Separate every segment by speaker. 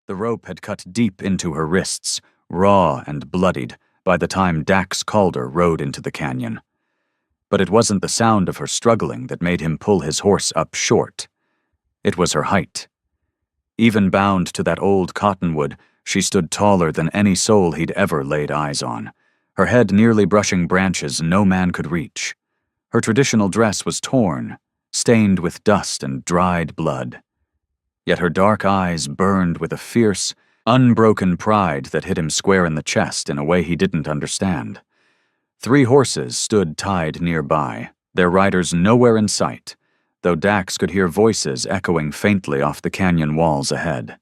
Speaker 1: The rope had cut deep into her wrists, raw and bloodied, by the time Dax Calder rode into the canyon. But it wasn't the sound of her struggling that made him pull his horse up short. It was her height. Even bound to that old cottonwood, she stood taller than any soul he'd ever laid eyes on, her head nearly brushing branches no man could reach. Her traditional dress was torn, stained with dust and dried blood. Yet her dark eyes burned with a fierce, unbroken pride that hit him square in the chest in a way he didn't understand. 3 horses stood tied nearby, their riders nowhere in sight, though Dax could hear voices echoing faintly off the canyon walls ahead.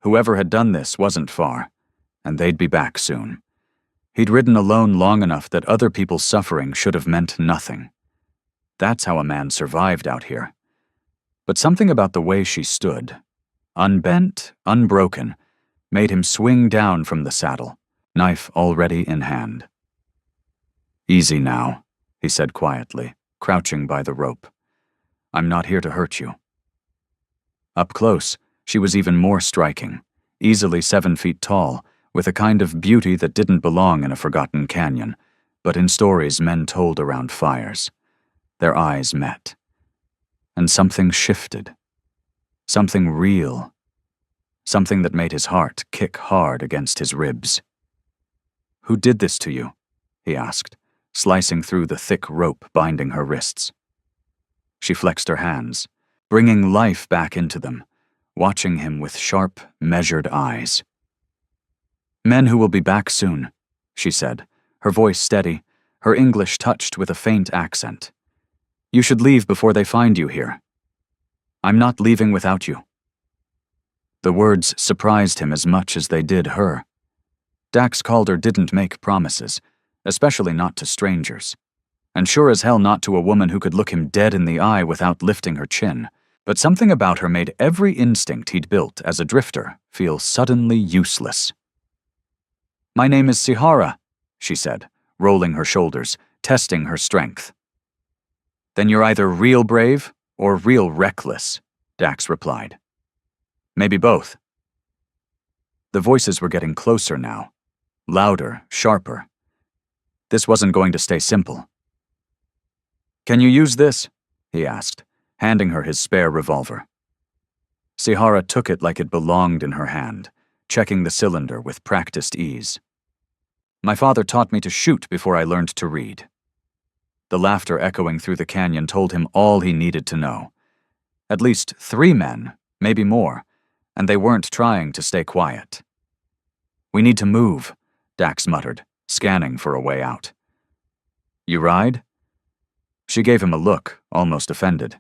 Speaker 1: Whoever had done this wasn't far, and they'd be back soon. He'd ridden alone long enough that other people's suffering should have meant nothing. That's how a man survived out here. But something about the way she stood, unbent, unbroken, made him swing down from the saddle, knife already in hand. "Easy now," he said quietly, crouching by the rope. "I'm not here to hurt you." Up close, she was even more striking, easily 7 feet tall, with a kind of beauty that didn't belong in a forgotten canyon, but in stories men told around fires. Their eyes met. And something shifted. Something real. Something that made his heart kick hard against his ribs. "Who did this to you?" he asked, slicing through the thick rope binding her wrists. She flexed her hands, bringing life back into them, watching him with sharp, measured eyes. "Men who will be back soon," she said, her voice steady, her English touched with a faint accent. "You should leave before they find you here. I'm not leaving without you." The words surprised him as much as they did her. Dax Calder didn't make promises, especially not to strangers, and sure as hell not to a woman who could look him dead in the eye without lifting her chin. But something about her made every instinct he'd built as a drifter feel suddenly useless. "My name is Sihara," she said, rolling her shoulders, testing her strength. "Then you're either real brave or real reckless," Dax replied. "Maybe both." The voices were getting closer now, louder, sharper. This wasn't going to stay simple. "Can you use this?" he asked, handing her his spare revolver. Sihara took it like it belonged in her hand, checking the cylinder with practiced ease. "My father taught me to shoot before I learned to read." The laughter echoing through the canyon told him all he needed to know. At least 3 men, maybe more, and they weren't trying to stay quiet. "We need to move," Dax muttered, scanning for a way out. "You ride?" She gave him a look, almost offended.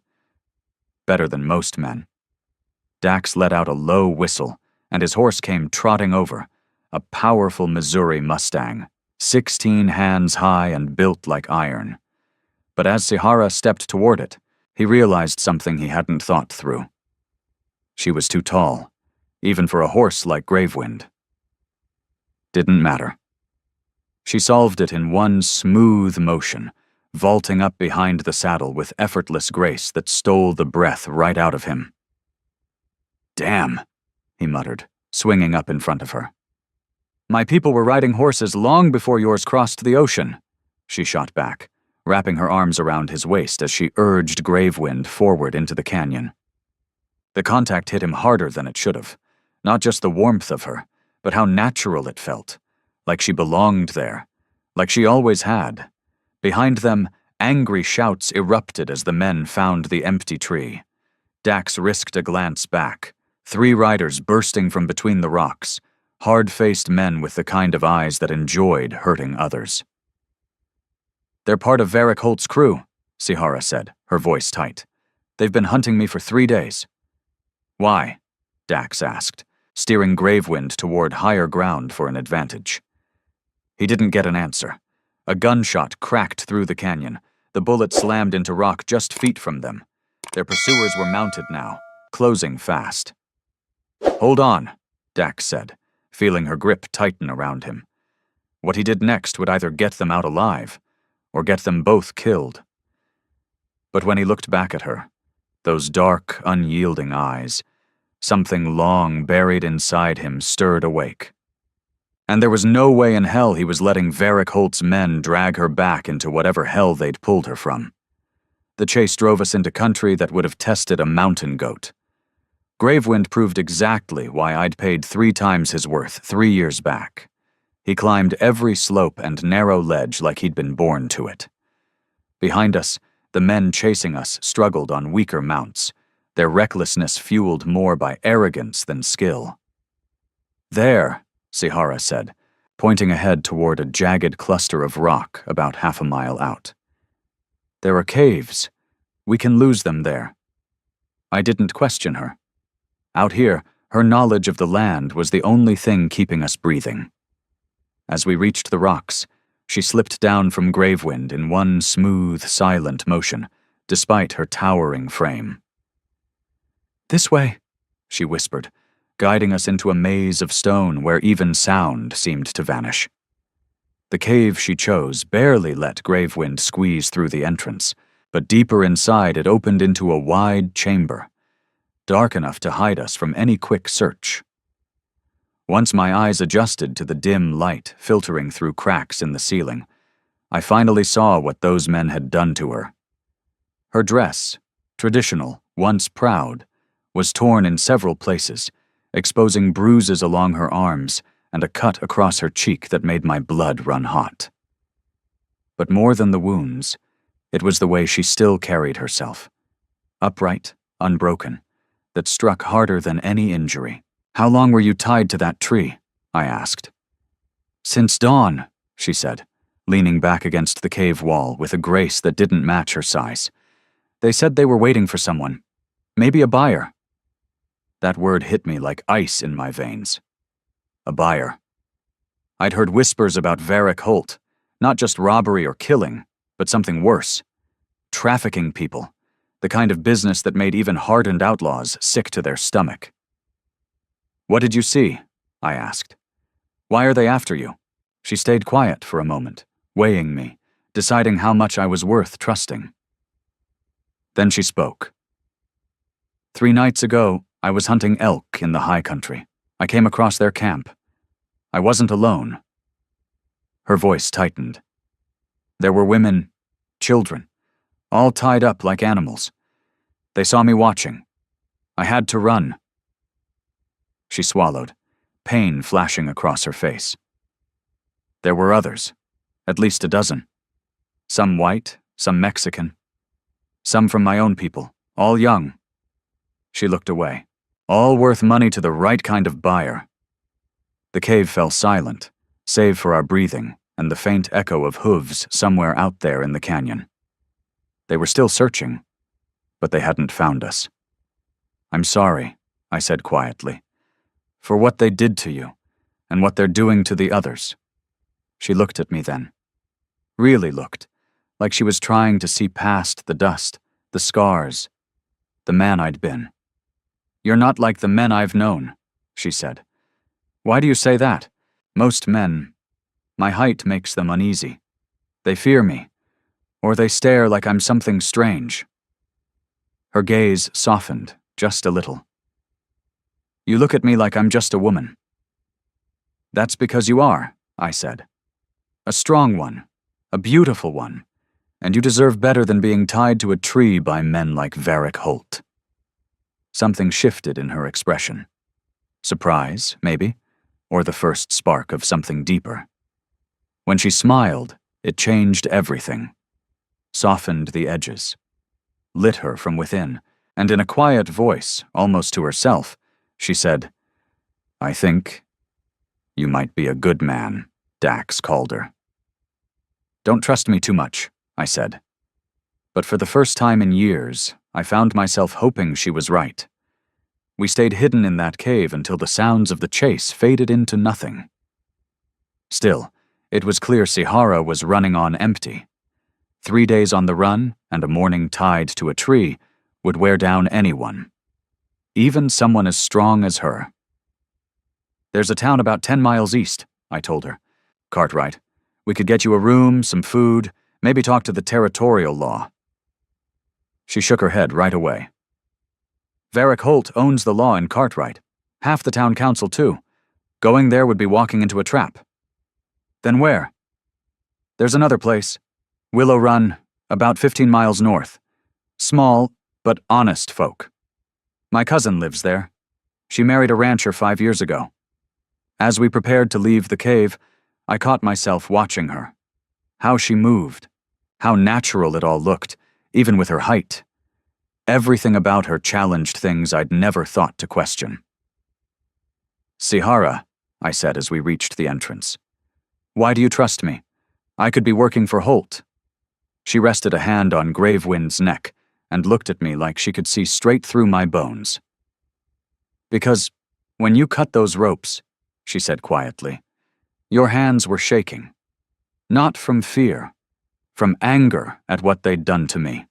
Speaker 1: Better than most men. Dax let out a low whistle, and his horse came trotting over, a powerful Missouri Mustang, 16 hands high and built like iron. But as Sihara stepped toward it, he realized something he hadn't thought through. She was too tall, even for a horse like Gravewind. Didn't matter. She solved it in one smooth motion, vaulting up behind the saddle with effortless grace that stole the breath right out of him. "Damn," he muttered, swinging up in front of her. "My people were riding horses long before yours crossed the ocean," she shot back, wrapping her arms around his waist as she urged Gravewind forward into the canyon. The contact hit him harder than it should have, not just the warmth of her, but how natural it felt, like she belonged there, like she always had. Behind them, angry shouts erupted as the men found the empty tree. Dax risked a glance back, 3 riders bursting from between the rocks, hard-faced men with the kind of eyes that enjoyed hurting others. "They're part of Varric Holt's crew," Sihara said, her voice tight. "They've been hunting me for 3 days. "Why?" Dax asked, steering Gravewind toward higher ground for an advantage. He didn't get an answer. A gunshot cracked through the canyon. The bullet slammed into rock just feet from them. Their pursuers were mounted now, closing fast. "Hold on," Dax said, feeling her grip tighten around him. What he did next would either get them out alive, or get them both killed. But when he looked back at her, those dark, unyielding eyes, Something long buried inside him stirred awake. And there was no way in hell he was letting Varric Holt's men drag her back into whatever hell they'd pulled her from. The chase drove us into country that would have tested a mountain goat. Gravewind proved exactly why I'd paid 3 times his worth 3 years back. He climbed every slope and narrow ledge like he'd been born to it. Behind us, the men chasing us struggled on weaker mounts, their recklessness fueled more by arrogance than skill. "There," Sihara said, pointing ahead toward a jagged cluster of rock about half a mile out. "There are caves. We can lose them there." I didn't question her. Out here, her knowledge of the land was the only thing keeping us breathing. As we reached the rocks, she slipped down from Gravewind in one smooth, silent motion, despite her towering frame. "This way," she whispered, guiding us into a maze of stone where even sound seemed to vanish. The cave she chose barely let Gravewind squeeze through the entrance, but deeper inside it opened into a wide chamber, dark enough to hide us from any quick search. Once my eyes adjusted to the dim light filtering through cracks in the ceiling, I finally saw what those men had done to her. Her dress, traditional, once proud, was torn in several places, exposing bruises along her arms and a cut across her cheek that made my blood run hot. But more than the wounds, it was the way she still carried herself, upright, unbroken, that struck harder than any injury. "How long were you tied to that tree?" I asked. "Since dawn," she said, leaning back against the cave wall with a grace that didn't match her size. "They said they were waiting for someone. Maybe a buyer." That word hit me like ice in my veins. A buyer. I'd heard whispers about Varric Holt, not just robbery or killing, but something worse. Trafficking people. The kind of business that made even hardened outlaws sick to their stomach. "What did you see?" I asked. "Why are they after you?" She stayed quiet for a moment, weighing me, deciding how much I was worth trusting. Then she spoke. "3 nights ago, I was hunting elk in the high country. I came across their camp. I wasn't alone." Her voice tightened. "There were women, children, all tied up like animals. They saw me watching. I had to run." She swallowed, pain flashing across her face. "There were others, at least a dozen. Some white, some Mexican. Some from my own people, all young." She looked away. "All worth money to the right kind of buyer." The cave fell silent, save for our breathing and the faint echo of hooves somewhere out there in the canyon. They were still searching, but they hadn't found us. "I'm sorry," I said quietly, "for what they did to you, and what they're doing to the others." She looked at me then. Really looked, like she was trying to see past the dust, the scars, the man I'd been. "You're not like the men I've known," she said. "Why do you say that? Most men, my height makes them uneasy. They fear me, or they stare like I'm something strange." Her gaze softened just a little. "You look at me like I'm just a woman." "That's because you are," I said. "A strong one, a beautiful one, and you deserve better than being tied to a tree by men like Varric Holt." Something shifted in her expression. Surprise, maybe, or the first spark of something deeper. When she smiled, it changed everything. Softened the edges, lit her from within, and in a quiet voice, almost to herself, she said, "I think you might be a good man, Dax Calder." "Don't trust me too much," I said. But for the first time in years, I found myself hoping she was right. We stayed hidden in that cave until the sounds of the chase faded into nothing. Still, it was clear Sihara was running on empty. 3 days on the run and a morning tied to a tree would wear down anyone, even someone as strong as her. "There's a town about 10 miles east," I told her. "Cartwright, we could get you a room, some food, maybe talk to the territorial law." She shook her head right away. Varric Holt owns the law in Cartwright. Half the town council, too. Going there would be walking into a trap. Then where? There's another place. Willow Run, about 15 miles north. Small, but honest folk. My cousin lives there. She married a rancher 5 years ago. As we prepared to leave the cave, I caught myself watching her. How she moved. How natural it all looked, even with her height. Everything about her challenged things I'd never thought to question. Sihara, I said as we reached the entrance. Why do you trust me? I could be working for Holt. She rested a hand on Gravewind's neck and looked at me like she could see straight through my bones. Because when you cut those ropes, she said quietly, your hands were shaking. Not from fear, from anger at what they'd done to me.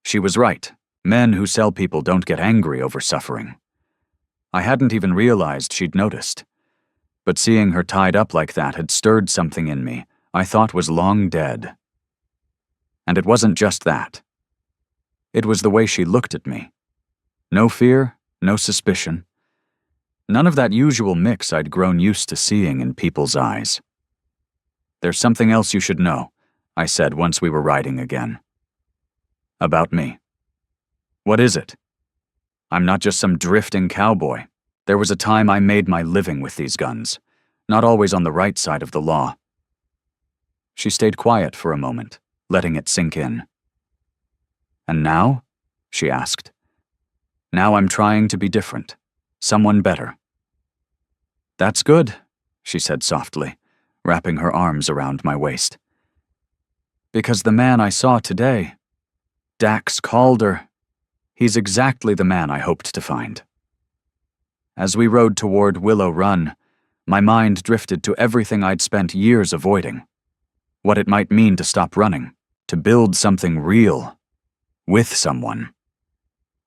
Speaker 1: She was right. Men who sell people don't get angry over suffering. I hadn't even realized she'd noticed. But seeing her tied up like that had stirred something in me I thought was long dead. And it wasn't just that. It was the way she looked at me. No fear, no suspicion. None of that usual mix I'd grown used to seeing in people's eyes. There's something else you should know, I said once we were riding again. About me. What is it? I'm not just some drifting cowboy. There was a time I made my living with these guns, not always on the right side of the law. She stayed quiet for a moment, letting it sink in. And now? She asked. Now I'm trying to be different, someone better. That's good, she said softly, wrapping her arms around my waist. Because the man I saw today, Dax Calder, he's exactly the man I hoped to find. As we rode toward Willow Run, my mind drifted to everything I'd spent years avoiding. What it might mean to stop running, to build something real, with someone.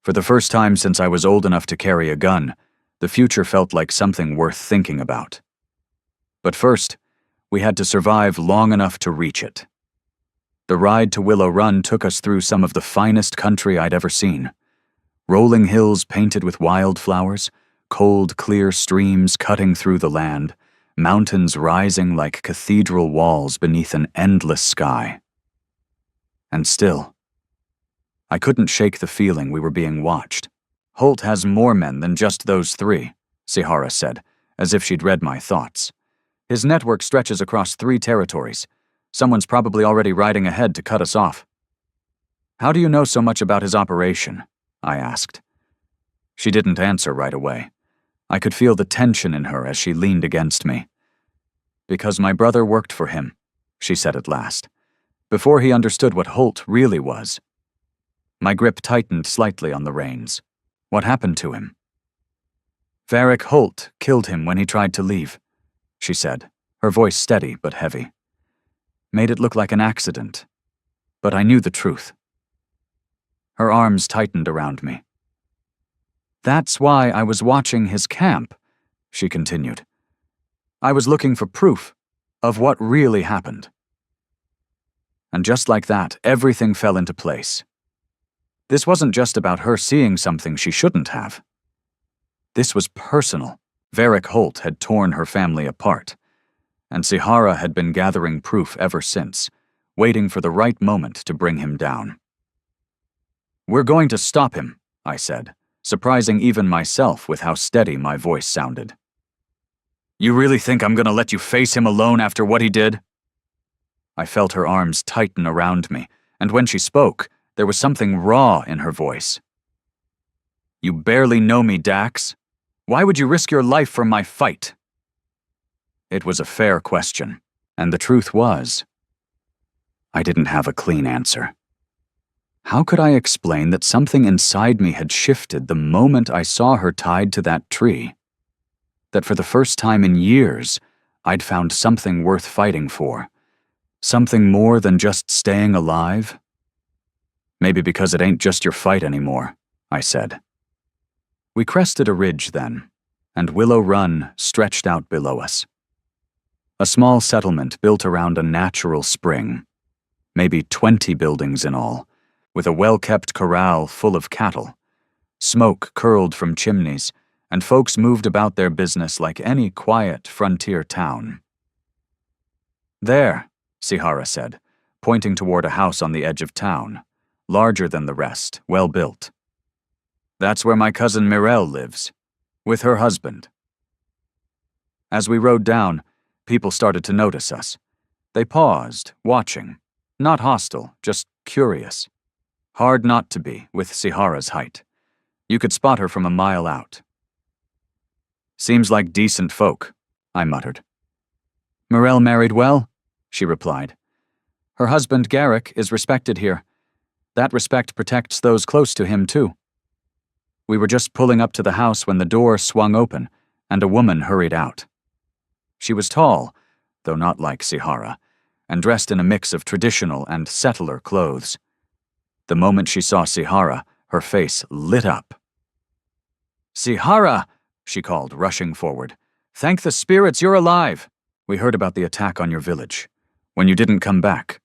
Speaker 1: For the first time since I was old enough to carry a gun, the future felt like something worth thinking about. But first, we had to survive long enough to reach it. The ride to Willow Run took us through some of the finest country I'd ever seen. Rolling hills painted with wildflowers, cold, clear streams cutting through the land, mountains rising like cathedral walls beneath an endless sky. And still, I couldn't shake the feeling we were being watched. Holt has more men than just those 3, Sihara said, as if she'd read my thoughts. His network stretches across 3 territories. Someone's probably already riding ahead to cut us off. How do you know so much about his operation? I asked. She didn't answer right away. I could feel the tension in her as she leaned against me. Because my brother worked for him, she said at last, before he understood what Holt really was. My grip tightened slightly on the reins. What happened to him? Varric Holt killed him when he tried to leave, she said, her voice steady but heavy. Made it look like an accident, but I knew the truth. Her arms tightened around me. That's why I was watching his camp, she continued. I was looking for proof of what really happened. And just like that, everything fell into place. This wasn't just about her seeing something she shouldn't have. This was personal. Varric Holt had torn her family apart, and Sihara had been gathering proof ever since, waiting for the right moment to bring him down. We're going to stop him, I said, surprising even myself with how steady my voice sounded. You really think I'm going to let you face him alone after what he did? I felt her arms tighten around me, and when she spoke, there was something raw in her voice. You barely know me, Dax. Why would you risk your life for my fight? It was a fair question, and the truth was, I didn't have a clean answer. How could I explain that something inside me had shifted the moment I saw her tied to that tree? That for the first time in years, I'd found something worth fighting for. Something more than just staying alive? Maybe because it ain't just your fight anymore, I said. We crested a ridge then, and Willow Run stretched out below us. A small settlement built around a natural spring, maybe 20 buildings in all, with a well-kept corral full of cattle, Smoke curled from chimneys, and folks moved about their business like any quiet frontier town. "There," Sihara said, pointing toward a house on the edge of town, larger than the rest, well built. "That's where my cousin Mirel lives, with her husband." As we rode down, people started to notice us. They paused, watching, not hostile, just curious. Hard not to be, with Sihara's height. You could spot her from a mile out. "Seems like decent folk," I muttered. "Mirel married well," she replied. "Her husband, Garrick, is respected here. That respect protects those close to him, too." We were just pulling up to the house when the door swung open, and a woman hurried out. She was tall, though not like Sihara, and dressed in a mix of traditional and settler clothes. The moment she saw Sihara, her face lit up. "Sihara!" she called, rushing forward. "Thank the spirits you're alive! We heard about the attack on your village, when you didn't come back."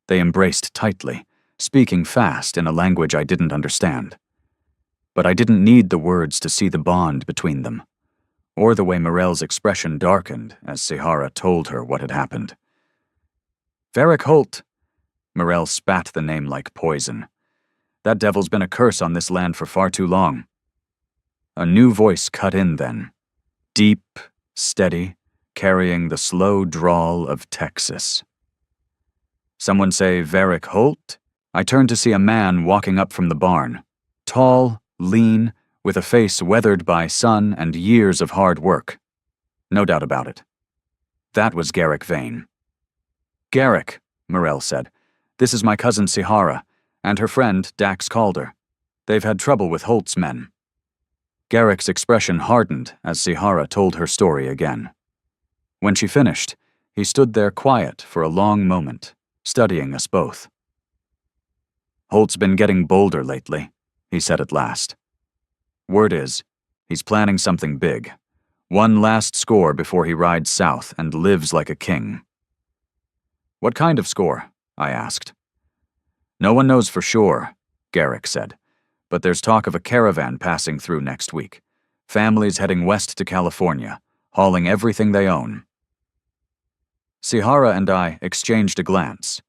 Speaker 1: They embraced tightly, speaking fast in a language I didn't understand. But I didn't need the words to see the bond between them, or the way Mirel's expression darkened as Sihara told her what had happened. "Varric Holt." Mirel spat the name like poison. "That devil's been a curse on this land for far too long." A new voice cut in then, deep, steady, carrying the slow drawl of Texas. "Someone say Varric Holt?" I turned to see a man walking up from the barn, tall, lean, with a face weathered by sun and years of hard work. No doubt about it. That was Garrick Vane. "Garrick," Mirel said, "this is my cousin Sihara, and her friend Dax Calder. They've had trouble with Holt's men." Garrick's expression hardened as Sihara told her story again. When she finished, he stood there quiet for a long moment, studying us both. "Holt's been getting bolder lately," he said at last. "Word is, he's planning something big. One last score before he rides south and lives like a king." "What kind of score?" I asked. "No one knows for sure," Garrick said, "but there's talk of a caravan passing through next week. Families heading west to California, hauling everything they own." Sihara and I exchanged a glance.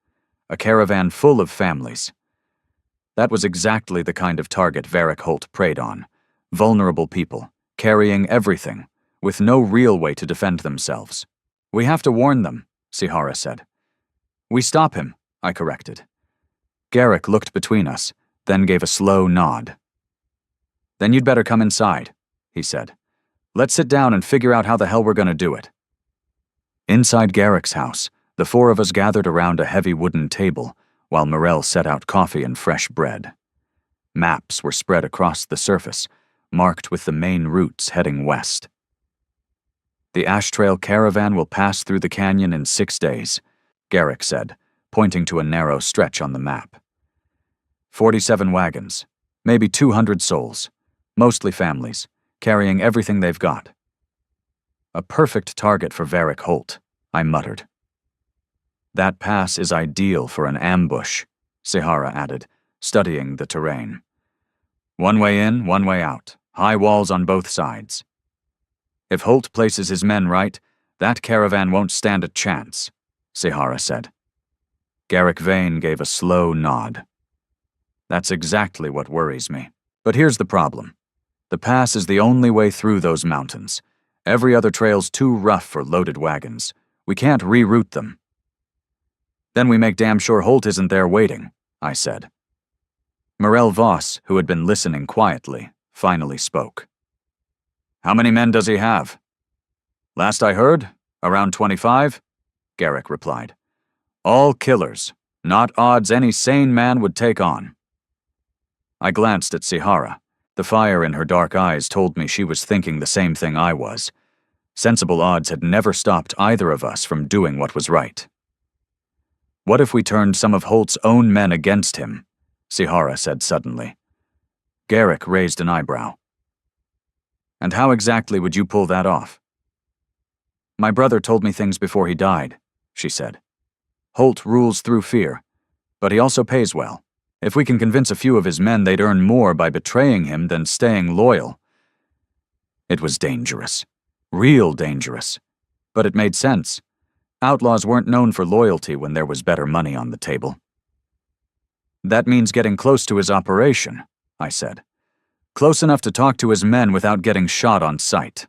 Speaker 1: A caravan full of families. That was exactly the kind of target Varric Holt preyed on. Vulnerable people, carrying everything, with no real way to defend themselves. "We have to warn them," Sihara said. "We stop him," I corrected. Garrick looked between us, then gave a slow nod. "Then you'd better come inside," he said. "Let's sit down and figure out how the hell we're gonna do it." Inside Garrick's house, the four of us gathered around a heavy wooden table, while Mirel set out coffee and fresh bread. Maps were spread across the surface, marked with the main routes heading west. "The Ash Trail caravan will pass through the canyon in 6 days, Garrick said, pointing to a narrow stretch on the map. 47 wagons, maybe 200 souls, mostly families, carrying everything they've got. A perfect target for Varric Holt, I muttered. "That pass is ideal for an ambush," Sihara added, studying the terrain. "One way in, one way out, high walls on both sides. If Holt places his men right, that caravan won't stand a chance," Sihara said. Garrick Vane gave a slow nod. "That's exactly what worries me. But here's the problem. The pass is the only way through those mountains. Every other trail's too rough for loaded wagons. We can't reroute them." "Then we make damn sure Holt isn't there waiting," I said. Mirel Voss, who had been listening quietly, finally spoke. "How many men does he have?" "Last I heard, around 25, Garrick replied. "All killers, not odds any sane man would take on." I glanced at Sihara. The fire in her dark eyes told me she was thinking the same thing I was. Sensible odds had never stopped either of us from doing what was right. "What if we turned some of Holt's own men against him?" Sihara said suddenly. Garrick raised an eyebrow. "And how exactly would you pull that off?" "My brother told me things before he died," she said. "Holt rules through fear, but he also pays well. If we can convince a few of his men, they'd earn more by betraying him than staying loyal. It was dangerous. Real dangerous. But it made sense. Outlaws weren't known for loyalty when there was better money on the table. That means getting close to his operation, I said. Close enough to talk to his men without getting shot on sight.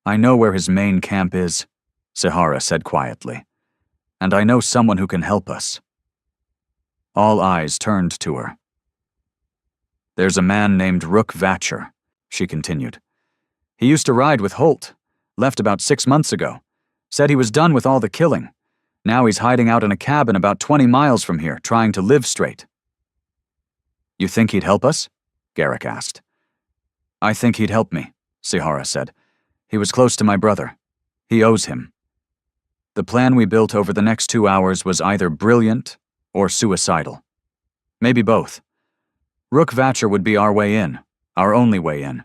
Speaker 1: I know where his main camp is, Sahara said quietly. And I know someone who can help us. All eyes turned to her. There's a man named Rook Vatcher, she continued. He used to ride with Holt, left about 6 months ago. Said he was done with all the killing. Now he's hiding out in a cabin about 20 miles from here, trying to live straight. You think he'd help us? Garrick asked. I think he'd help me, Sahara said. He was close to my brother. He owes him. The plan we built over the next 2 hours was either brilliant or suicidal. Maybe both. Rook Vatcher would be our way in, our only way in.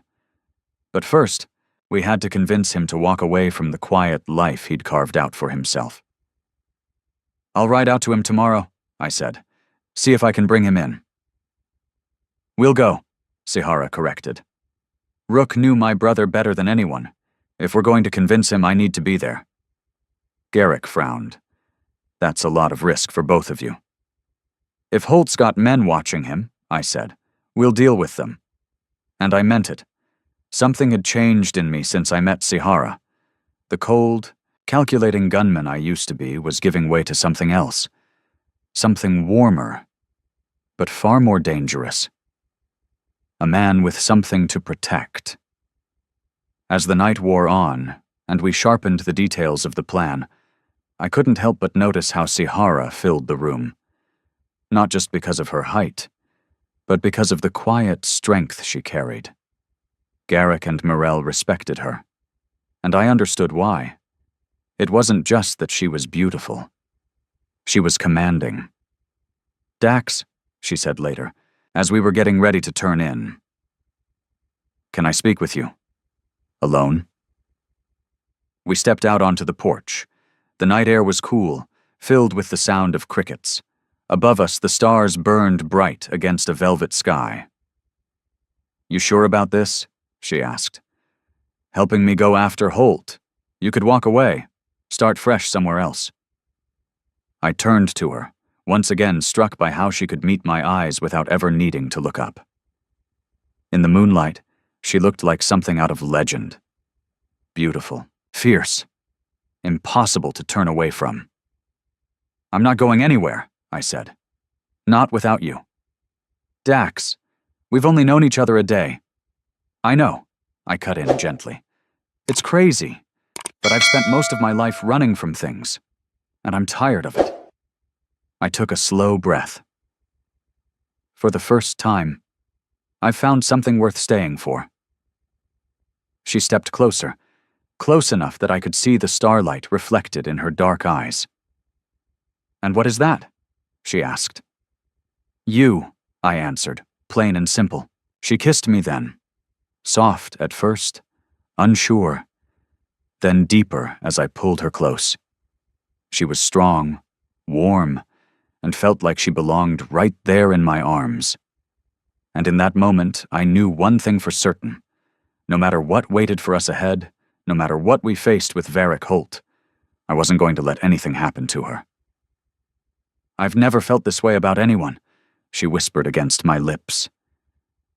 Speaker 1: But first, we had to convince him to walk away from the quiet life he'd carved out for himself. I'll ride out to him tomorrow, I said. See if I can bring him in. We'll go, Sahara corrected. Rook knew my brother better than anyone. If we're going to convince him, I need to be there. Garrick frowned. That's a lot of risk for both of you. If Holt's got men watching him, I said, we'll deal with them. And I meant it. Something had changed in me since I met Sahara. The cold, calculating gunman I used to be was giving way to something else. Something warmer, but far more dangerous. A man with something to protect. As the night wore on, and we sharpened the details of the plan, I couldn't help but notice how Sahara filled the room. Not just because of her height, but because of the quiet strength she carried. Garrick and Morell respected her, and I understood why. It wasn't just that she was beautiful. She was commanding. Dax, she said later, as we were getting ready to turn in. Can I speak with you? Alone? We stepped out onto the porch. The night air was cool, filled with the sound of crickets. Above us, the stars burned bright against a velvet sky. You sure about this? She asked. Helping me go after Holt. You could walk away, start fresh somewhere else. I turned to her, once again struck by how she could meet my eyes without ever needing to look up. In the moonlight, she looked like something out of legend. Beautiful, fierce, impossible to turn away from. I'm not going anywhere, I said. Not without you. Dax, we've only known each other a day. I know, I cut in gently. It's crazy, but I've spent most of my life running from things, and I'm tired of it. I took a slow breath. For the first time, I've found something worth staying for. She stepped closer, close enough that I could see the starlight reflected in her dark eyes. And what is that? She asked. You, I answered, plain and simple. She kissed me then. Soft at first, unsure, then deeper as I pulled her close. She was strong, warm, and felt like she belonged right there in my arms. And in that moment, I knew one thing for certain. No matter what waited for us ahead, no matter what we faced with Varric Holt, I wasn't going to let anything happen to her. I've never felt this way about anyone, she whispered against my lips.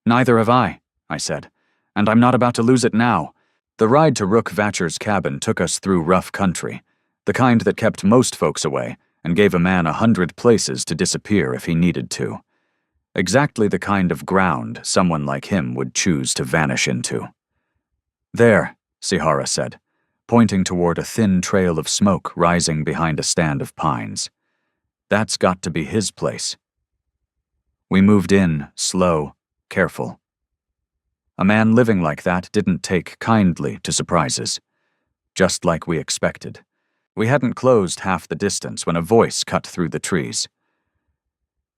Speaker 1: Neither have I said, and I'm not about to lose it now. The ride to Rook Vatcher's cabin took us through rough country, the kind that kept most folks away and gave a man 100 places to disappear if he needed to. Exactly the kind of ground someone like him would choose to vanish into. There, Sahara said, pointing toward a thin trail of smoke rising behind a stand of pines. That's got to be his place. We moved in, slow, careful. A man living like that didn't take kindly to surprises. Just like we expected. We hadn't closed half the distance when a voice cut through the trees.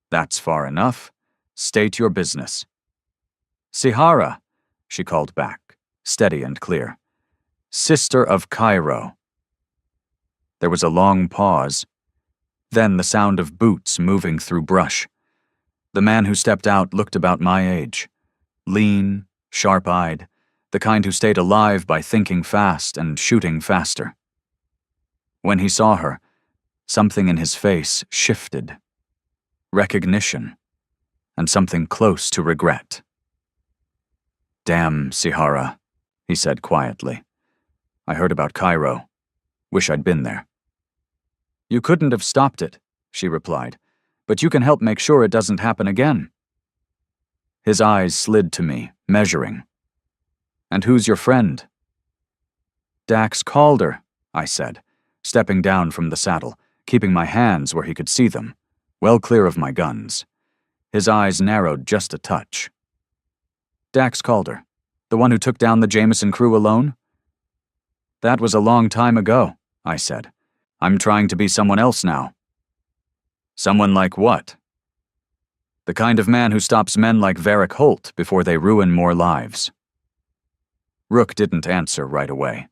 Speaker 1: That's far enough. State your business. Sahara, she called back, steady and clear. Sister of Cairo. There was a long pause, then the sound of boots moving through brush, The man who stepped out looked about my age. Lean, sharp-eyed, the kind who stayed alive by thinking fast and shooting faster. When he saw her, something in his face shifted. Recognition, and something close to regret. "Damn, Sihara," he said quietly. "I heard about Cairo. Wish I'd been there." "You couldn't have stopped it," she replied, "but you can help make sure it doesn't happen again." His eyes slid to me, measuring. "And who's your friend?" "Dax Calder," I said, stepping down from the saddle, keeping my hands where he could see them, well clear of my guns. His eyes narrowed just a touch. "Dax Calder, the one who took down the Jameson crew alone?" "That was a long time ago," I said. "I'm trying to be someone else now." "Someone like what?" "The kind of man who stops men like Varric Holt before they ruin more lives." Rook didn't answer right away.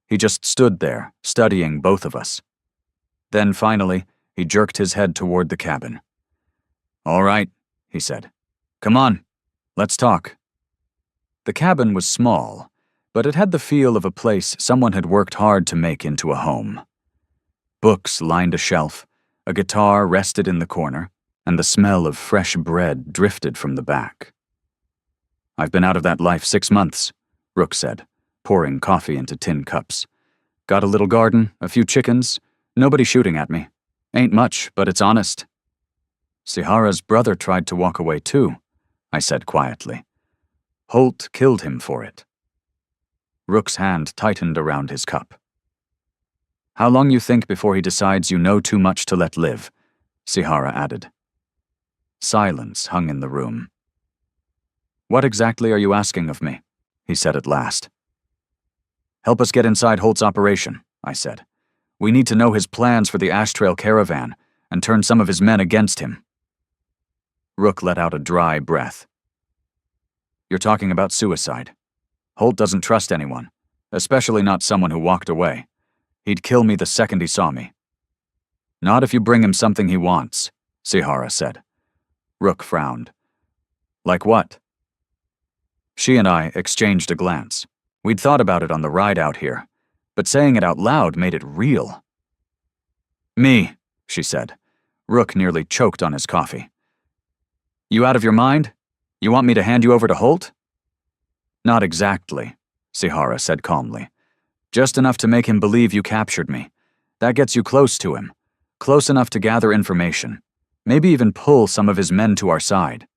Speaker 1: He just stood there, studying both of us. Then finally, he jerked his head toward the cabin. "All right," he said. "Come on, let's talk." The cabin was small, but it had the feel of a place someone had worked hard to make into a home. Books lined a shelf, a guitar rested in the corner, and the smell of fresh bread drifted from the back. "I've been out of that life 6 months, Rook said, pouring coffee into tin cups. "Got a little garden, a few chickens, nobody shooting at me. Ain't much, but it's honest." "Sihara's brother tried to walk away too," I said quietly. "Holt killed him for it." Rook's hand tightened around his cup. "How long you think before he decides you know too much to let live?" Sihara added. Silence hung in the room. "What exactly are you asking of me?" he said at last. "Help us get inside Holt's operation," I said. "We need to know his plans for the Ash Trail caravan and turn some of his men against him." Rook let out a dry breath. "You're talking about suicide. Holt doesn't trust anyone, especially not someone who walked away. He'd kill me the second he saw me." "Not if you bring him something he wants," Sihara said. Rook frowned. "Like what?" She and I exchanged a glance. We'd thought about it on the ride out here, but saying it out loud made it real. "Me," she said. Rook nearly choked on his coffee. "You out of your mind? You want me to hand you over to Holt?" "Not exactly," Sihara said calmly. "Just enough to make him believe you captured me. That gets you close to him. Close enough to gather information. Maybe even pull some of his men to our side."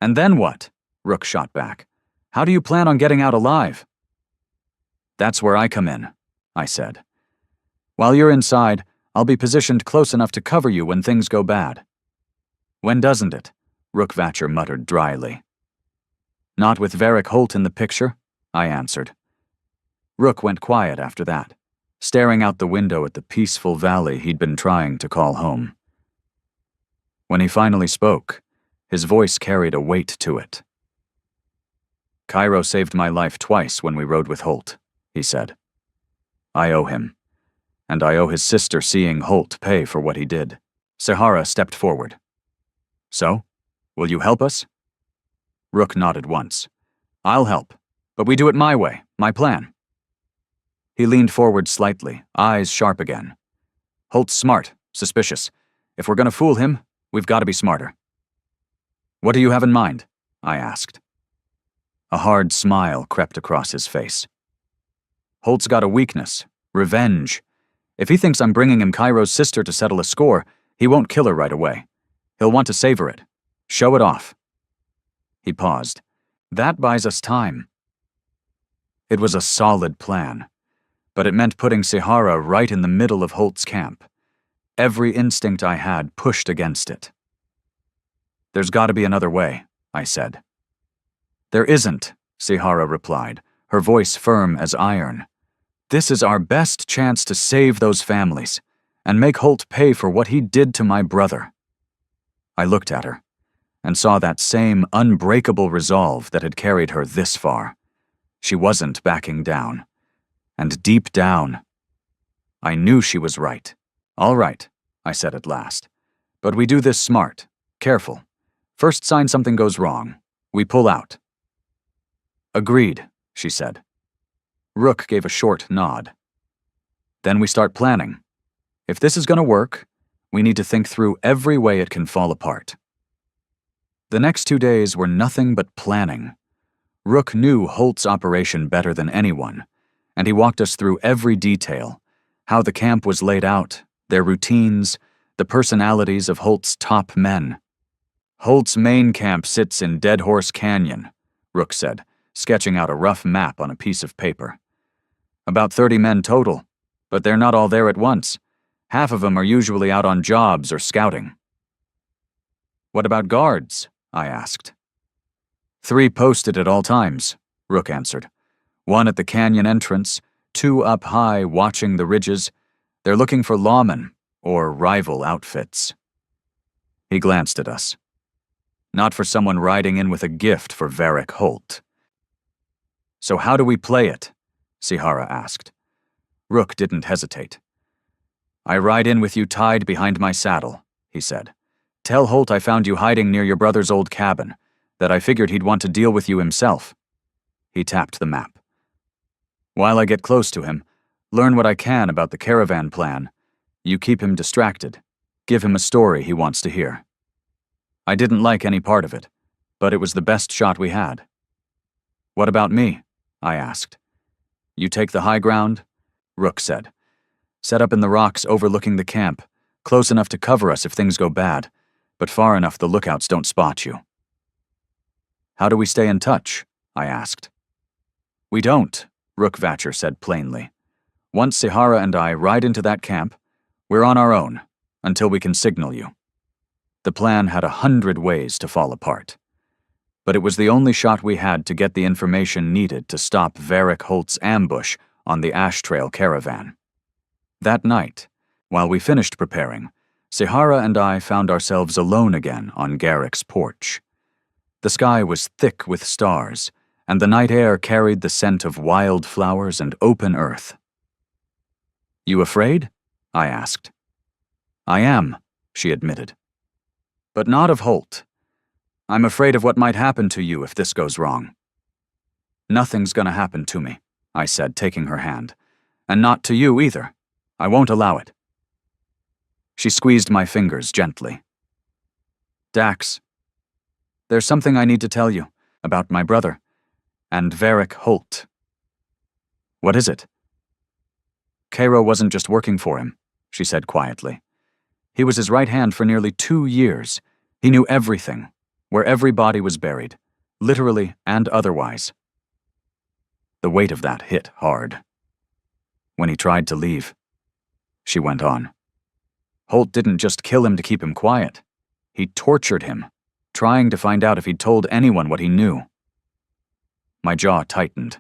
Speaker 1: "And then what?" Rook shot back. "How do you plan on getting out alive?" "That's where I come in," I said. "While you're inside, I'll be positioned close enough to cover you when things go bad." "When doesn't it?" Rook Vatcher muttered dryly. "Not with Varric Holt in the picture," I answered. Rook went quiet after that, staring out the window at the peaceful valley he'd been trying to call home. When he finally spoke, his voice carried a weight to it. "Cairo saved my life twice when we rode with Holt," he said. "I owe him, and I owe his sister seeing Holt pay for what he did." Sihara stepped forward. "So, will you help us?" Rook nodded once. "I'll help, but we do it my way, my plan." He leaned forward slightly, eyes sharp again. "Holt's smart, suspicious. If we're gonna fool him, we've got to be smarter." "What do you have in mind?" I asked. A hard smile crept across his face. "Holt's got a weakness, revenge. If he thinks I'm bringing him Cairo's sister to settle a score, he won't kill her right away. He'll want to savor it, show it off." He paused. "That buys us time." It was a solid plan, but it meant putting Sihara right in the middle of Holt's camp. Every instinct I had pushed against it. "There's got to be another way," I said. "There isn't," Sihara replied, her voice firm as iron. "This is our best chance to save those families and make Holt pay for what he did to my brother." I looked at her and saw that same unbreakable resolve that had carried her this far. She wasn't backing down. And deep down, I knew she was right. "All right," I said at last. "But we do this smart, careful. First sign something goes wrong, we pull out. Agreed, she said. Rook gave a short nod. Then we start planning. If this is going to work, we need to think through every way it can fall apart. The next 2 days were nothing but planning. Rook knew Holt's operation better than anyone, and he walked us through every detail, how the camp was laid out, their routines, the personalities of Holt's top men. Holt's main camp sits in Dead Horse Canyon, Rook said, sketching out a rough map on a piece of paper. About 30 men total, but they're not all there at once. Half of them are usually out on jobs or scouting. What about guards? I asked. 3 posted at all times, Rook answered. 1 at the canyon entrance, 2 up high watching the ridges. They're looking for lawmen or rival outfits. He glanced at us. Not for someone riding in with a gift for Varric Holt. So how do we play it? Sihara asked. Rook didn't hesitate. I ride in with you tied behind my saddle, he said. Tell Holt I found you hiding near your brother's old cabin, that I figured he'd want to deal with you himself. He tapped the map. While I get close to him, learn what I can about the caravan plan. You keep him distracted. Give him a story he wants to hear. I didn't like any part of it, but it was the best shot we had. What about me? I asked. You take the high ground? Rook said. Set up in the rocks overlooking the camp, close enough to cover us if things go bad, but far enough the lookouts don't spot you. How do we stay in touch? I asked. We don't, Rook Vatcher said plainly. Once Sihara and I ride into that camp, we're on our own, until we can signal you. The plan had 100 ways to fall apart. But it was the only shot we had to get the information needed to stop Varric Holt's ambush on the Ash Trail caravan. That night, while we finished preparing, Sihara and I found ourselves alone again on Garrick's porch. The sky was thick with stars, and the night air carried the scent of wild flowers and open earth. You afraid? I asked. I am, she admitted. But not of Holt. I'm afraid of what might happen to you if this goes wrong. Nothing's gonna happen to me, I said, taking her hand. And not to you either. I won't allow it. She squeezed my fingers gently. Dax, there's something I need to tell you about my brother and Varric Holt. What is it? Cairo wasn't just working for him, she said quietly. He was his right hand for nearly 2 years. He knew everything, where every body was buried, literally and otherwise. The weight of that hit hard. When he tried to leave, she went on. Holt didn't just kill him to keep him quiet. He tortured him, trying to find out if he'd told anyone what he knew. My jaw tightened.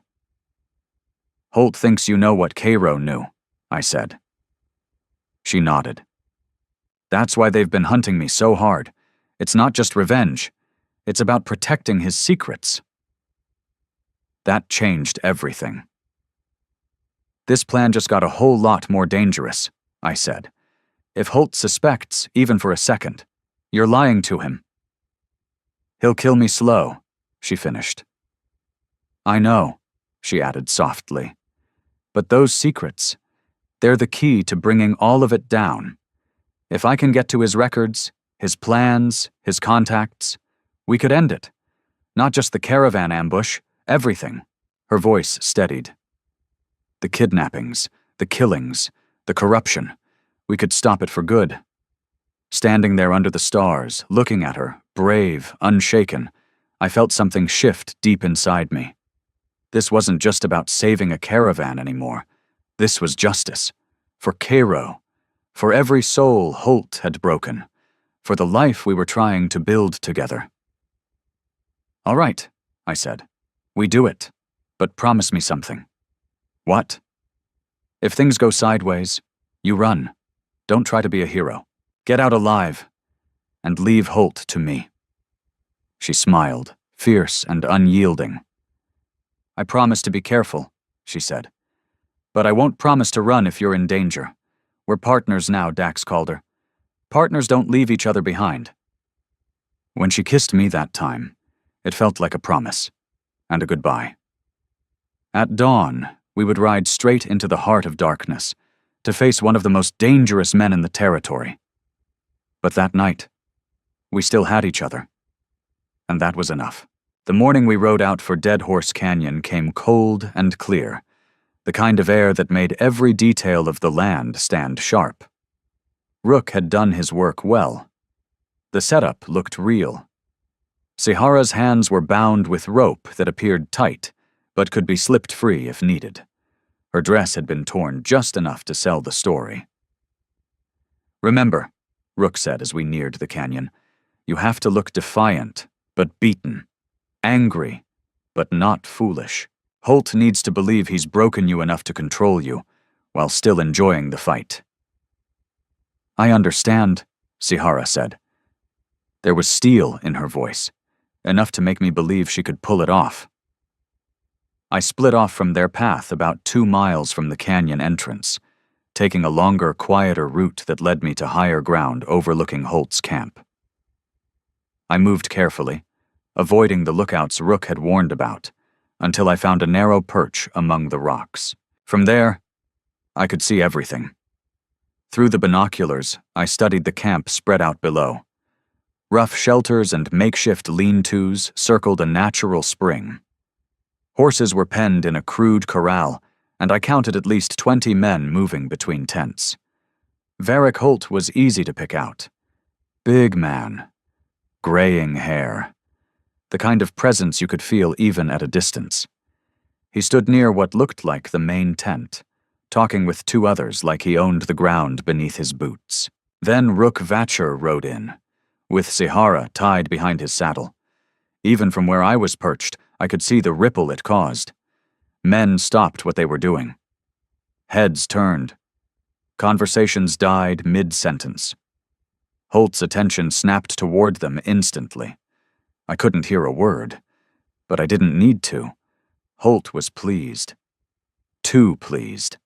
Speaker 1: Holt thinks you know what Cairo knew, I said. She nodded. That's why they've been hunting me so hard. It's not just revenge. It's about protecting his secrets. That changed everything. This plan just got a whole lot more dangerous, I said. If Holt suspects, even for a second, you're lying to him. He'll kill me slow, she finished. I know, she added softly. But those secrets, they're the key to bringing all of it down. If I can get to his records, his plans, his contacts, we could end it. Not just the caravan ambush, everything. Her voice steadied. The kidnappings, the killings, the corruption. We could stop it for good. Standing there under the stars, looking at her, brave, unshaken, I felt something shift deep inside me. This wasn't just about saving a caravan anymore. This was justice. For Cairo. For every soul Holt had broken. For the life we were trying to build together. All right, I said. We do it. But promise me something. What? If things go sideways, you run. Don't try to be a hero. Get out alive. And leave Holt to me. She smiled, fierce and unyielding. I promise to be careful, she said. But I won't promise to run if you're in danger. We're partners now, Dax Calder. Partners don't leave each other behind. When she kissed me that time, it felt like a promise and a goodbye. At dawn, we would ride straight into the heart of darkness to face one of the most dangerous men in the territory. But that night, we still had each other, and that was enough. The morning we rode out for Dead Horse Canyon came cold and clear, the kind of air that made every detail of the land stand sharp. Rook had done his work well. The setup looked real. Sihara's hands were bound with rope that appeared tight, but could be slipped free if needed. Her dress had been torn just enough to sell the story. "Remember," Rook said as we neared the canyon, "you have to look defiant, but beaten. Angry, but not foolish. Holt needs to believe he's broken you enough to control you, while still enjoying the fight." "I understand," Sihara said. There was steel in her voice, enough to make me believe she could pull it off. I split off from their path about 2 miles from the canyon entrance, taking a longer, quieter route that led me to higher ground overlooking Holt's camp. I moved carefully, avoiding the lookouts Rook had warned about, until I found a narrow perch among the rocks. From there, I could see everything. Through the binoculars, I studied the camp spread out below. Rough shelters and makeshift lean-tos circled a natural spring. Horses were penned in a crude corral, and I counted at least 20 men moving between tents. Varric Holt was easy to pick out. Big man, graying hair, the kind of presence you could feel even at a distance. He stood near what looked like the main tent, talking with 2 others like he owned the ground beneath his boots. Then Rook Vatcher rode in, with Sihara tied behind his saddle. Even from where I was perched, I could see the ripple it caused. Men stopped what they were doing. Heads turned. Conversations died mid-sentence. Holt's attention snapped toward them instantly. I couldn't hear a word, but I didn't need to. Holt was pleased. Too pleased.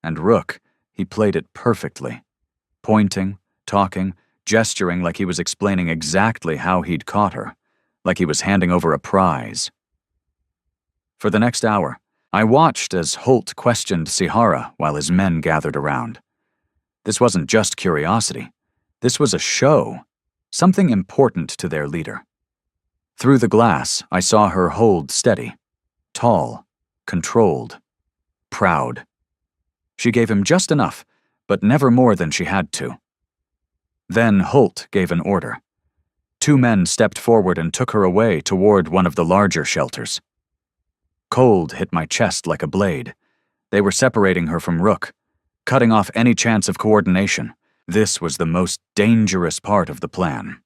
Speaker 1: And Rook, he played it perfectly. Pointing, talking, gesturing like he was explaining exactly how he'd caught her, like he was handing over a prize. For the next hour, I watched as Holt questioned Sihara while his men gathered around. This wasn't just curiosity. This was a show, something important to their leader. Through the glass, I saw her hold steady, tall, controlled, proud. She gave him just enough, but never more than she had to. Then Holt gave an order. 2 men stepped forward and took her away toward one of the larger shelters. Cold hit my chest like a blade. They were separating her from Rook, cutting off any chance of coordination. This was the most dangerous part of the plan.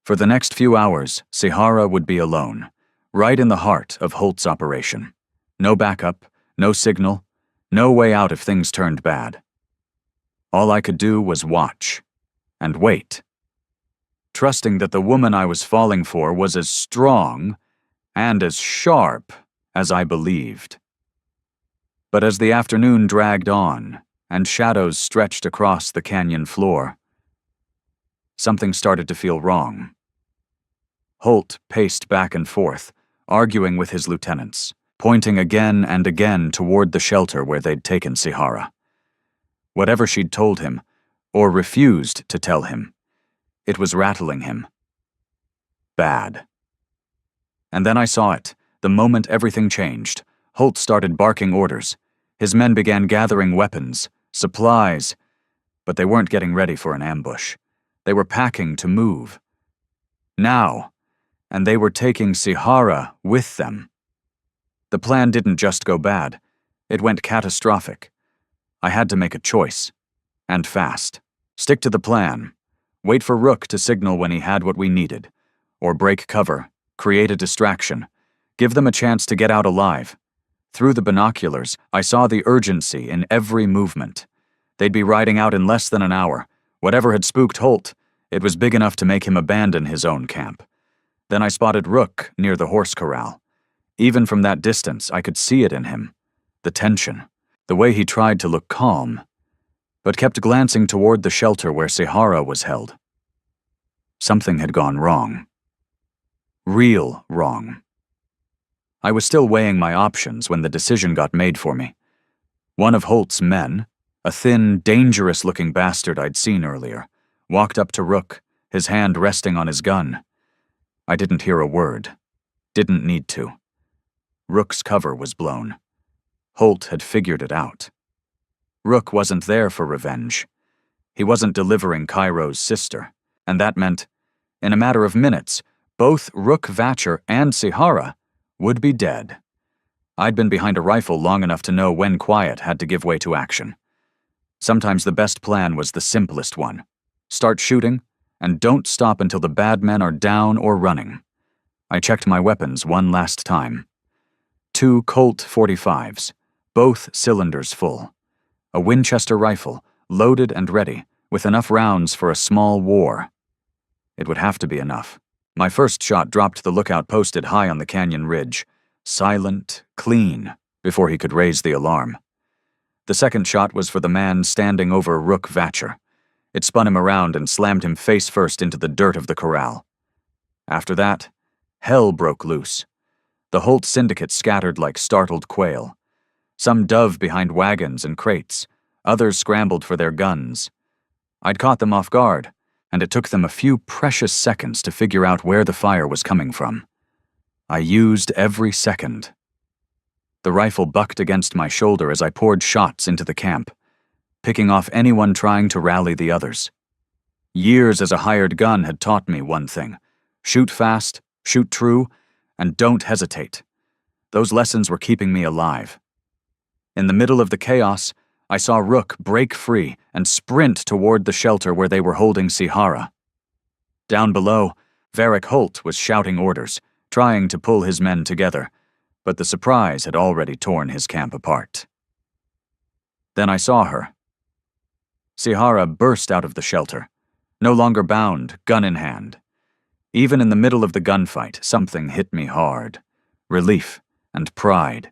Speaker 1: For the next few hours, Sihara would be alone, right in the heart of Holt's operation. No backup, no signal, no way out if things turned bad. All I could do was watch and wait, trusting that the woman I was falling for was as strong and as sharp as I believed. But as the afternoon dragged on and shadows stretched across the canyon floor, something started to feel wrong. Holt paced back and forth, arguing with his lieutenants, pointing again and again toward the shelter where they'd taken Sihara. Whatever she'd told him, or refused to tell him, it was rattling him. Bad. And then I saw it, the moment everything changed. Holt started barking orders. His men began gathering weapons, supplies, but they weren't getting ready for an ambush. They were packing to move. Now, and they were taking Sihara with them. The plan didn't just go bad, it went catastrophic. I had to make a choice, and fast. Stick to the plan. Wait for Rook to signal when he had what we needed, or break cover, create a distraction, give them a chance to get out alive. Through the binoculars, I saw the urgency in every movement. They'd be riding out in less than an hour. Whatever had spooked Holt, it was big enough to make him abandon his own camp. Then I spotted Rook near the horse corral. Even from that distance, I could see it in him. The tension, the way he tried to look calm, but kept glancing toward the shelter where Sihara was held. Something had gone wrong. Real wrong. I was still weighing my options when the decision got made for me. One of Holt's men, a thin, dangerous-looking bastard I'd seen earlier, walked up to Rook, his hand resting on his gun. I didn't hear a word. Didn't need to. Rook's cover was blown. Holt had figured it out. Rook wasn't there for revenge. He wasn't delivering Cairo's sister, and that meant, in a matter of minutes, both Rook Vatcher and Sihara would be dead. I'd been behind a rifle long enough to know when quiet had to give way to action. Sometimes the best plan was the simplest one. Start shooting, and don't stop until the bad men are down or running. I checked my weapons one last time. 2 Colt .45s, both cylinders full. A Winchester rifle, loaded and ready, with enough rounds for a small war. It would have to be enough. My first shot dropped the lookout posted high on the canyon ridge, silent, clean, before he could raise the alarm. The second shot was for the man standing over Rook Vatcher. It spun him around and slammed him face first into the dirt of the corral. After that, hell broke loose. The Holt syndicate scattered like startled quail. Some dove behind wagons and crates, others scrambled for their guns. I'd caught them off guard, and it took them a few precious seconds to figure out where the fire was coming from. I used every second. The rifle bucked against my shoulder as I poured shots into the camp, picking off anyone trying to rally the others. Years as a hired gun had taught me one thing: shoot fast, shoot true, and don't hesitate. Those lessons were keeping me alive. In the middle of the chaos, I saw Rook break free and sprint toward the shelter where they were holding Sihara. Down below, Varric Holt was shouting orders, trying to pull his men together, but the surprise had already torn his camp apart. Then I saw her. Sihara burst out of the shelter, no longer bound, gun in hand. Even in the middle of the gunfight, something hit me hard. Relief and pride.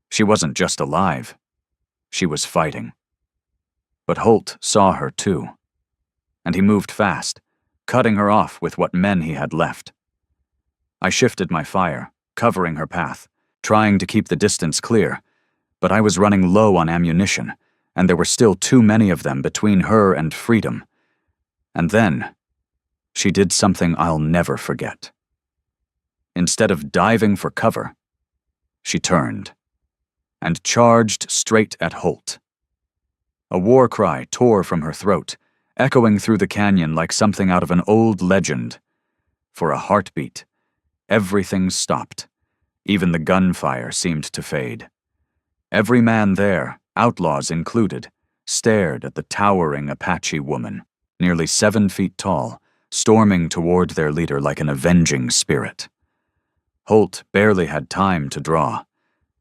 Speaker 1: She wasn't just alive. She was fighting. But Holt saw her too, and he moved fast, cutting her off with what men he had left. I shifted my fire, covering her path, trying to keep the distance clear, but I was running low on ammunition, and there were still too many of them between her and freedom. And then, she did something I'll never forget. Instead of diving for cover, she turned and charged straight at Holt. A war cry tore from her throat, echoing through the canyon like something out of an old legend. For a heartbeat, everything stopped. Even the gunfire seemed to fade. Every man there, outlaws included, stared at the towering Apache woman, nearly 7 feet tall, storming toward their leader like an avenging spirit. Holt barely had time to draw.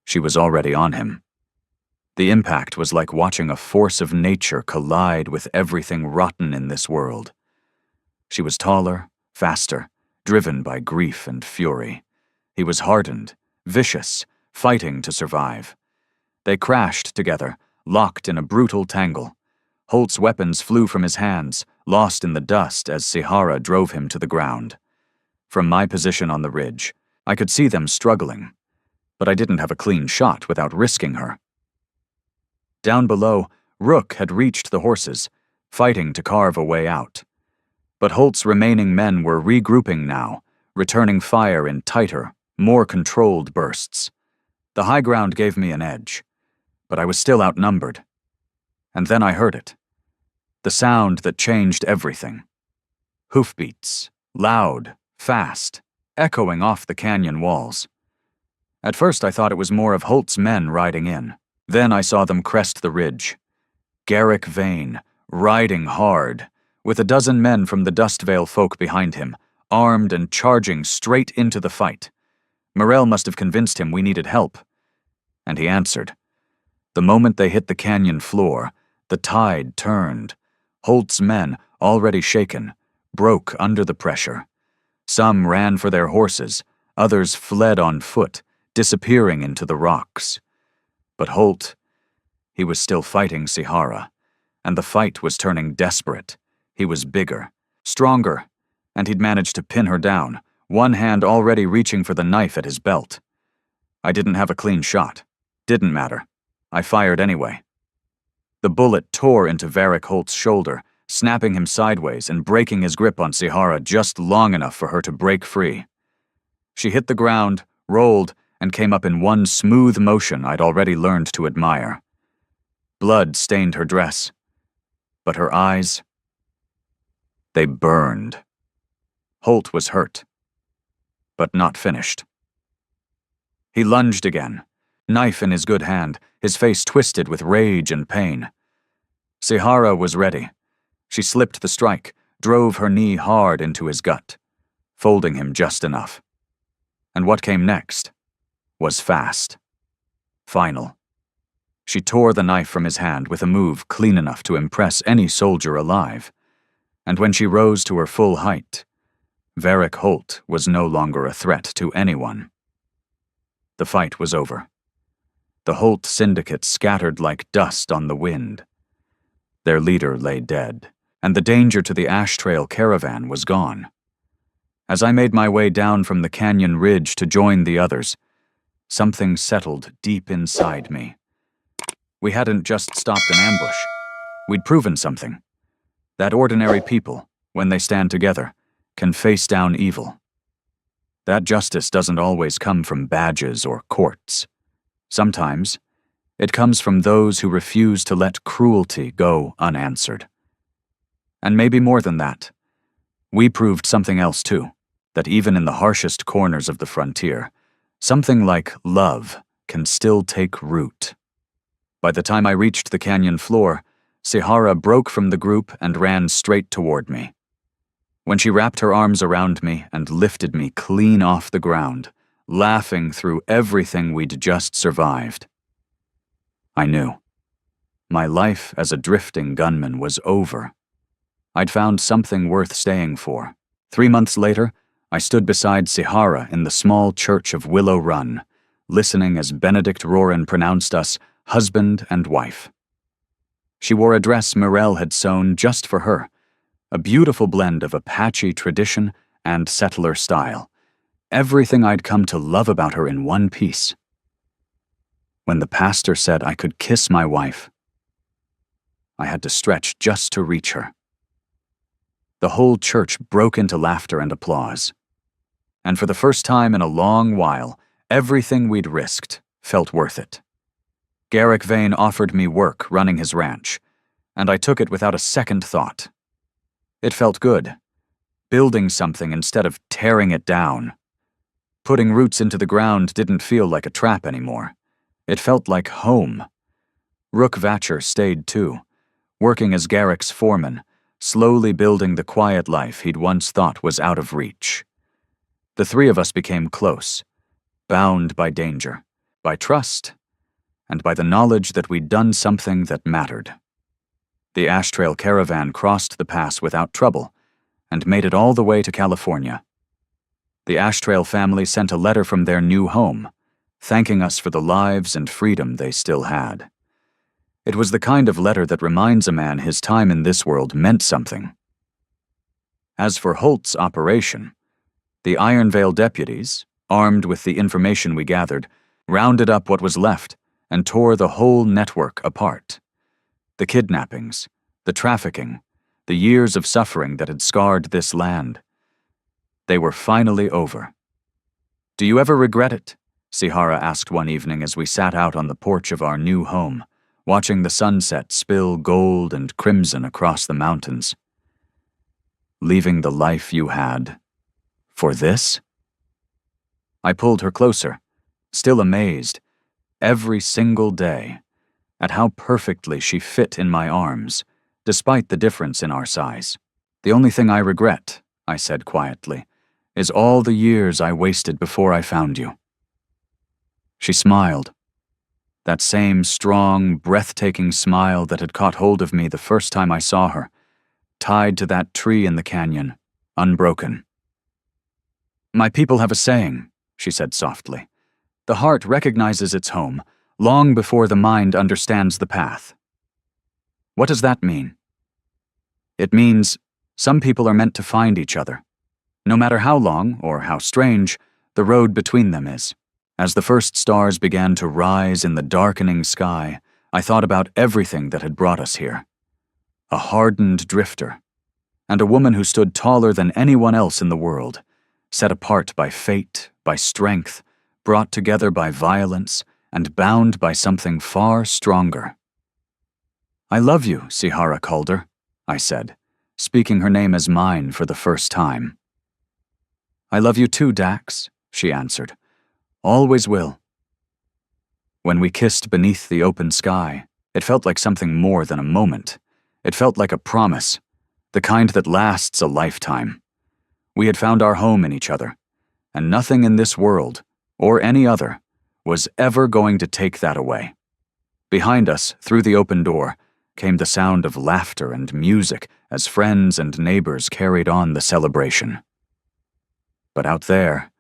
Speaker 1: She was already on him. The impact was like watching a force of nature collide with everything rotten in this world. She was taller, faster, driven by grief and fury. He was hardened, vicious, fighting to survive. They crashed together, locked in a brutal tangle. Holt's weapons flew from his hands, lost in the dust as Sihara drove him to the ground. From my position on the ridge, I could see them struggling, but I didn't have a clean shot without risking her. Down below, Rook had reached the horses, fighting to carve a way out. But Holt's remaining men were regrouping now, returning fire in tighter, more controlled bursts. The high ground gave me an edge, but I was still outnumbered. And then I heard it. The sound that changed everything. Hoofbeats, loud, fast, echoing off the canyon walls. At first I thought it was more of Holt's men riding in. Then I saw them crest the ridge. Garrick Vane, riding hard, with a dozen men from the Dustvale folk behind him, armed and charging straight into the fight. Morell must have convinced him we needed help. And he answered. The moment they hit the canyon floor, the tide turned. Holt's men, already shaken, broke under the pressure. Some ran for their horses, others fled on foot, disappearing into the rocks. But Holt, he was still fighting Sihara, and the fight was turning desperate. He was bigger, stronger, and he'd managed to pin her down, one hand already reaching for the knife at his belt. I didn't have a clean shot. Didn't matter. I fired anyway. The bullet tore into Varric Holt's shoulder, snapping him sideways and breaking his grip on Sihara just long enough for her to break free. She hit the ground, rolled, and came up in one smooth motion I'd already learned to admire. Blood stained her dress, but her eyes, they burned. Holt was hurt, but not finished. He lunged again, knife in his good hand, his face twisted with rage and pain. Sihara was ready. She slipped the strike, drove her knee hard into his gut, folding him just enough. And what came next was fast. Final. She tore the knife from his hand with a move clean enough to impress any soldier alive. And when she rose to her full height, Varric Holt was no longer a threat to anyone. The fight was over. The Holt syndicate scattered like dust on the wind. Their leader lay dead, and the danger to the Ash Trail caravan was gone. As I made my way down from the canyon ridge to join the others, something settled deep inside me. We hadn't just stopped an ambush. We'd proven something. That ordinary people, when they stand together, can face down evil. That justice doesn't always come from badges or courts. Sometimes, it comes from those who refuse to let cruelty go unanswered. And maybe more than that, we proved something else too, that even in the harshest corners of the frontier, something like love can still take root. By the time I reached the canyon floor, Sihara broke from the group and ran straight toward me. When she wrapped her arms around me and lifted me clean off the ground, laughing through everything we'd just survived, I knew. My life as a drifting gunman was over. I'd found something worth staying for. 3 months later, I stood beside Sihara in the small church of Willow Run, listening as Benedict Roran pronounced us husband and wife. She wore a dress Mirelle had sewn just for her, a beautiful blend of Apache tradition and settler style, everything I'd come to love about her in one piece. When the pastor said I could kiss my wife, I had to stretch just to reach her. The whole church broke into laughter and applause. And for the first time in a long while, everything we'd risked felt worth it. Garrick Vane offered me work running his ranch, and I took it without a second thought. It felt good, building something instead of tearing it down. Putting roots into the ground didn't feel like a trap anymore. It felt like home. Rook Vatcher stayed too, working as Garrick's foreman, slowly building the quiet life he'd once thought was out of reach. The three of us became close, bound by danger, by trust, and by the knowledge that we'd done something that mattered. The Ash Trail caravan crossed the pass without trouble and made it all the way to California. The Ash Trail family sent a letter from their new home, thanking us for the lives and freedom they still had. It was the kind of letter that reminds a man his time in this world meant something. As for Holt's operation, the Ironvale deputies, armed with the information we gathered, rounded up what was left and tore the whole network apart. The kidnappings, the trafficking, the years of suffering that had scarred this land. They were finally over. "Do you ever regret it?" Sihara asked one evening as we sat out on the porch of our new home, watching the sunset spill gold and crimson across the mountains. "Leaving the life you had for this?" I pulled her closer, still amazed, every single day, at how perfectly she fit in my arms, despite the difference in our size. "The only thing I regret," I said quietly, "is all the years I wasted before I found you." She smiled. That same strong, breathtaking smile that had caught hold of me the first time I saw her, tied to that tree in the canyon, unbroken. "My people have a saying," she said softly. "The heart recognizes its home long before the mind understands the path." What does that mean? It means some people are meant to find each other, No matter how long, or how strange, the road between them is. As the first stars began to rise in the darkening sky, I thought about everything that had brought us here. A hardened drifter, and a woman who stood taller than anyone else in the world, set apart by fate, by strength, brought together by violence, and bound by something far stronger. "I love you, Sihara Calder," I said, speaking her name as mine for the first time. "I love you too, Dax," she answered. "Always will." When we kissed beneath the open sky, it felt like something more than a moment. It felt like a promise, the kind that lasts a lifetime. We had found our home in each other, and nothing in this world, or any other, was ever going to take that away. Behind us, through the open door, came the sound of laughter and music as friends and neighbors carried on the celebration. But out there,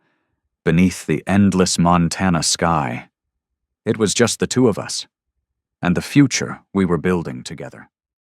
Speaker 1: beneath the endless Montana sky, it was just the two of us, and the future we were building together.